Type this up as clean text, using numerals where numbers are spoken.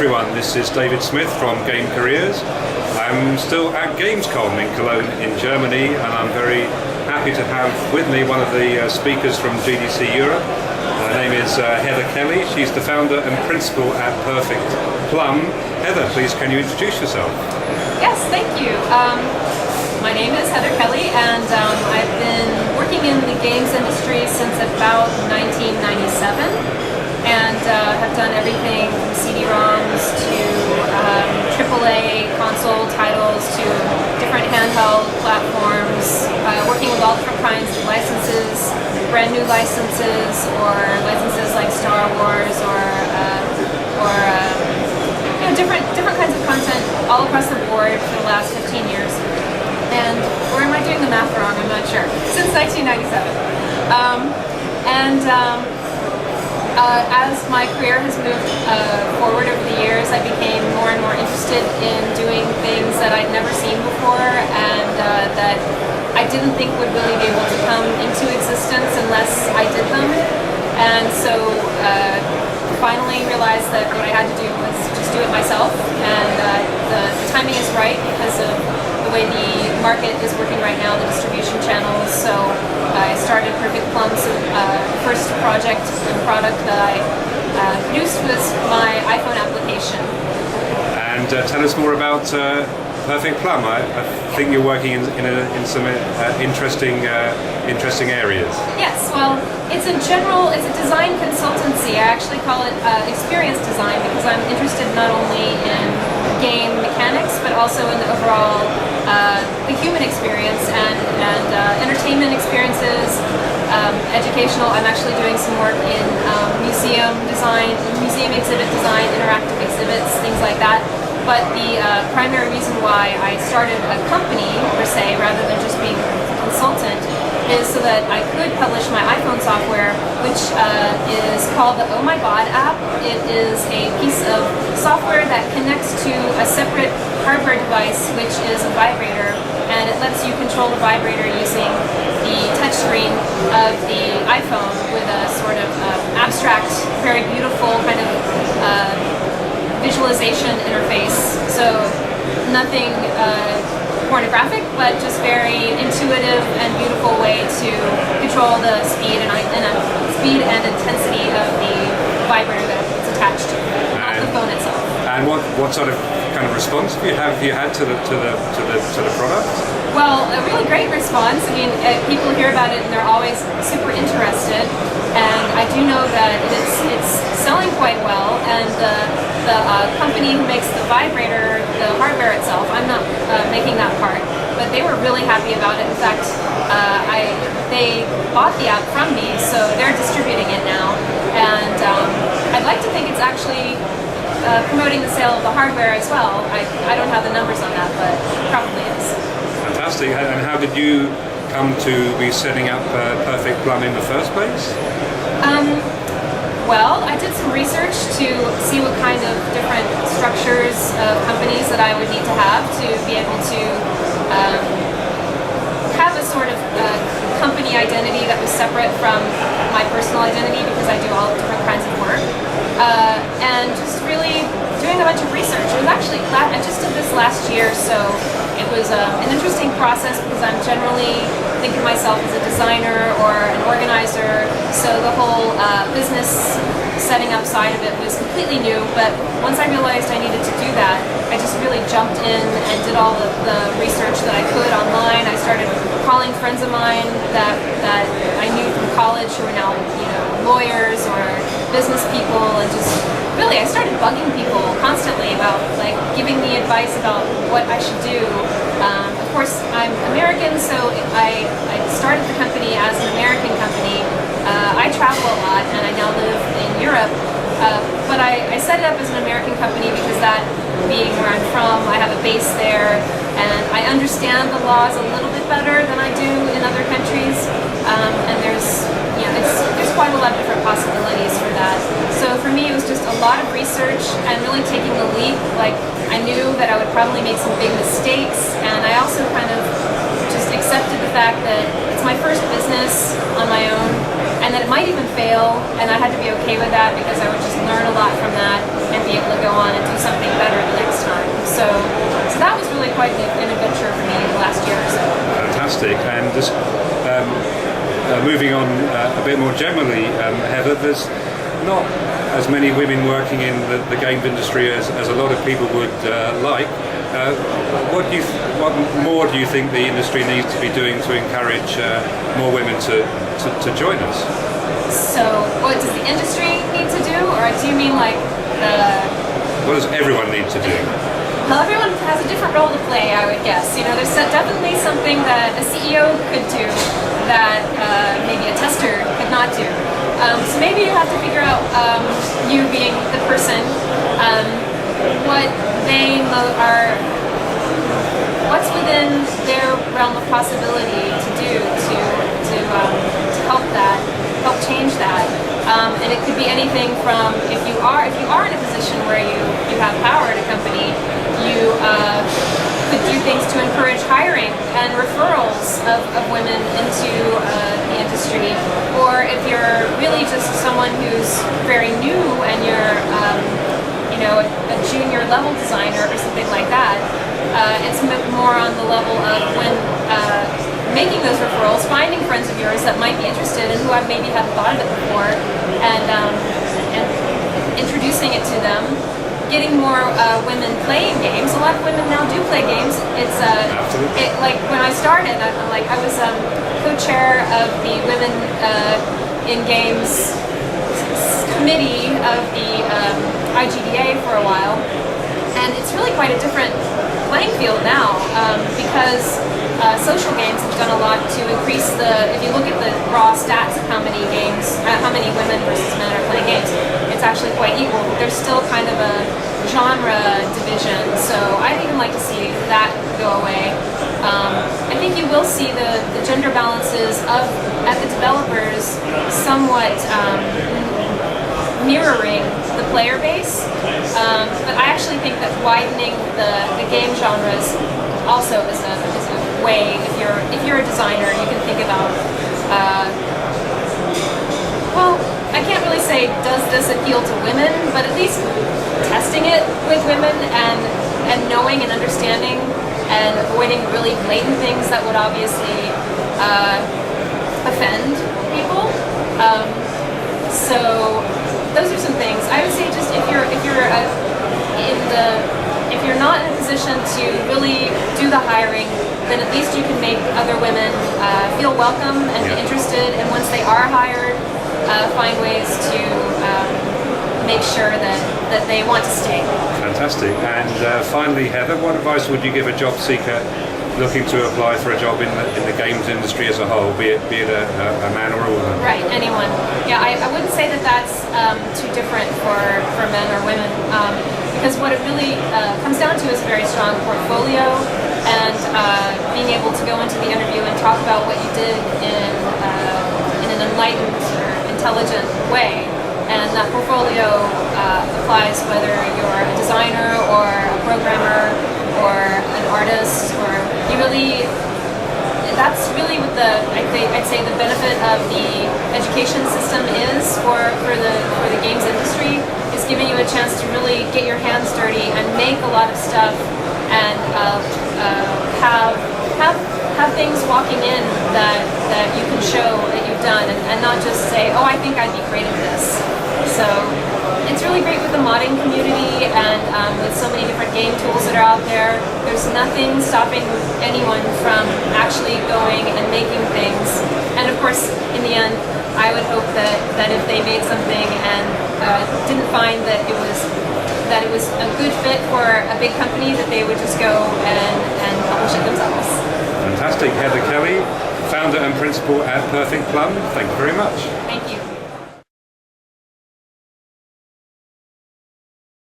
everyone, this is David Smith from Game Careers. I'm still at Gamescom in Cologne in Germany, and I'm very happy to have with me one of the speakers from GDC Europe. Her name is Heather Kelley. She's the founder and principal at Perfect Plum. Heather, please can you introduce yourself? Yes, thank you. My name is Heather Kelley, and I've been working in the games industry since about 1997, and have done everything from CD-ROMs to AAA console titles to different handheld platforms, working with all different kinds of licenses, brand new licenses, or licenses like Star Wars, or different kinds of content all across the board for the last 15 years. And, or am I doing the math wrong? I'm not sure. Since 1997. As my career has moved forward over the years, I became more and more interested in doing things that I'd never seen before, and that I didn't think would really be able to come into existence unless I did them. And so finally realized that what I had to do was just do it myself, and the timing is right because of the way the market is working right now, the distribution channels. So I started Perfect Plum. So first project and product that I produced was my iPhone application. And tell us more about Perfect Plum. I think you're working in some interesting areas. Yes, well, it's a design consultancy. I actually call it experience design because I'm interested not only in game mechanics but also in the overall the human experience and entertainment experiences, educational. I'm actually doing some work in museum design, museum exhibit design, interactive exhibits, things like that. But the primary reason why I started a company, per se, rather than just being a consultant, is so that I could publish my iPhone software, which is called the OhMiBod app. It is a piece of software that connects to a separate hardware device, which is a vibrator, and it lets you control the vibrator using the touchscreen of the iPhone with a sort of abstract, very beautiful kind of visualization interface. So nothing pornographic, but just very intuitive and beautiful way to control the speed and intensity of the vibrator that it's attached to, not the phone itself. And what sort of kind of response have you had to the product? Well, a really great response. I mean, people hear about it and they're always super interested, and I do know that it's selling quite well. And the company who makes the vibrator, the hardware itself, I'm not making that part, but they were really happy about it. In fact, they bought the app from me, so they're distributing it now, and I'd like to think it's actually promoting the sale of the hardware as well. I don't have the numbers on that, but it probably is. Fantastic. And how did you come to be setting up Perfect Plum in the first place? Well, I did some research to see what kind of different structures of companies that I would need to have to be able to have a sort of company identity that was separate from my personal identity, because I do all different kinds of work. And just really doing a bunch of research. It was actually, I just did this last year, so it was an interesting process because I'm generally think of myself as a designer or an organizer, so the whole business setting up side of it was completely new. But once I realized I needed to do that, I just really jumped in and did all the research that I could online. I started calling friends of mine that I knew from college who are now, lawyers or business people, and just really I started bugging people constantly about giving me advice about what I should do. Of course, I'm American, so I started the company as an American company. I travel a lot, and I now live in Europe. But I set it up as an American company because that, being where I'm from, I have a base there, and I understand the laws a little bit better than I do in other countries. And there's quite a lot of different possibilities for that. So for me, it was just a lot of research and really taking the leap. I knew that I would probably make some big mistakes, and I also kind of just accepted the fact that it's my first business on my own, and that it might even fail, and I had to be okay with that because I would just learn a lot from that and be able to go on and do something better the next time. So that was really quite an adventure for me the last year or so. Fantastic. And just moving on a bit more generally, Heather, there's not as many women working in the games industry as a lot of people would like. What more do you think the industry needs to be doing to encourage more women to join us? So, what does the industry need to do, or do you mean like what does everyone need to do? Well, everyone has a different role to play, I would guess. You know, there's definitely something that a CEO could do that maybe a tester could not do. So maybe you have to figure out, you being the person, what they what's within their realm of possibility to do to help change that. And it could be anything from if you are in a position where you have power at a company, you could do things to encourage hiring and referrals of women into the industry. Or if you're really just someone who's very new and you're a junior level designer or something like that, it's more on the level of when making those referrals, finding friends of yours that might be interested and who have maybe hadn't thought of it before, and introducing it to them. Getting more women playing games. A lot of women now do play games. It's like when I started, I was co-chair of the Women in Games committee of the IGDA for a while, and it's really quite a different playing field now because social games have done a lot to increase if you look at the raw stats of how many women versus men are playing games, it's actually quite equal. But there's still kind of a genre division, so I'd even like to see that go away. I think you will see the gender balances at the developers somewhat mirroring the player base, but I actually think that widening the game genres also is a way. If you're a designer, you can think about. Well, I can't really say does this appeal to women, but at least testing it with women and knowing and understanding and avoiding really blatant things that would obviously offend people. So those are some things. I would say just if you're not in a position to really do the hiring, then at least you can make other women feel welcome and be interested, and once they are hired, find ways to make sure that they want to stay. Fantastic. And finally, Heather, what advice would you give a job seeker looking to apply for a job in the games industry as a whole, be it a man or a woman? Right, anyone. Yeah, I wouldn't say that that's too different for men or women, because what it really comes down to is a very strong portfolio and being able to go into the interview and talk about what you did in an enlightened or intelligent way. And that portfolio applies whether you're a designer or a programmer or an artist, or that's really what I'd say the benefit of the education system is for the games industry, is giving you a chance to really get your hands dirty and make a lot of stuff and have things walking in that you can show that you've done, and not just say, oh, I think I'd be great at this. So it's really great with the modding community and with so many different game tools that are out there. There's nothing stopping anyone from actually going and making things. And of course, in the end, I would hope that if they made something and didn't find that it was a good fit for a big company, that they would just go and publish it themselves. Fantastic. Heather Kelley, founder and principal at Perfect Plum. Thank you very much. Thank you.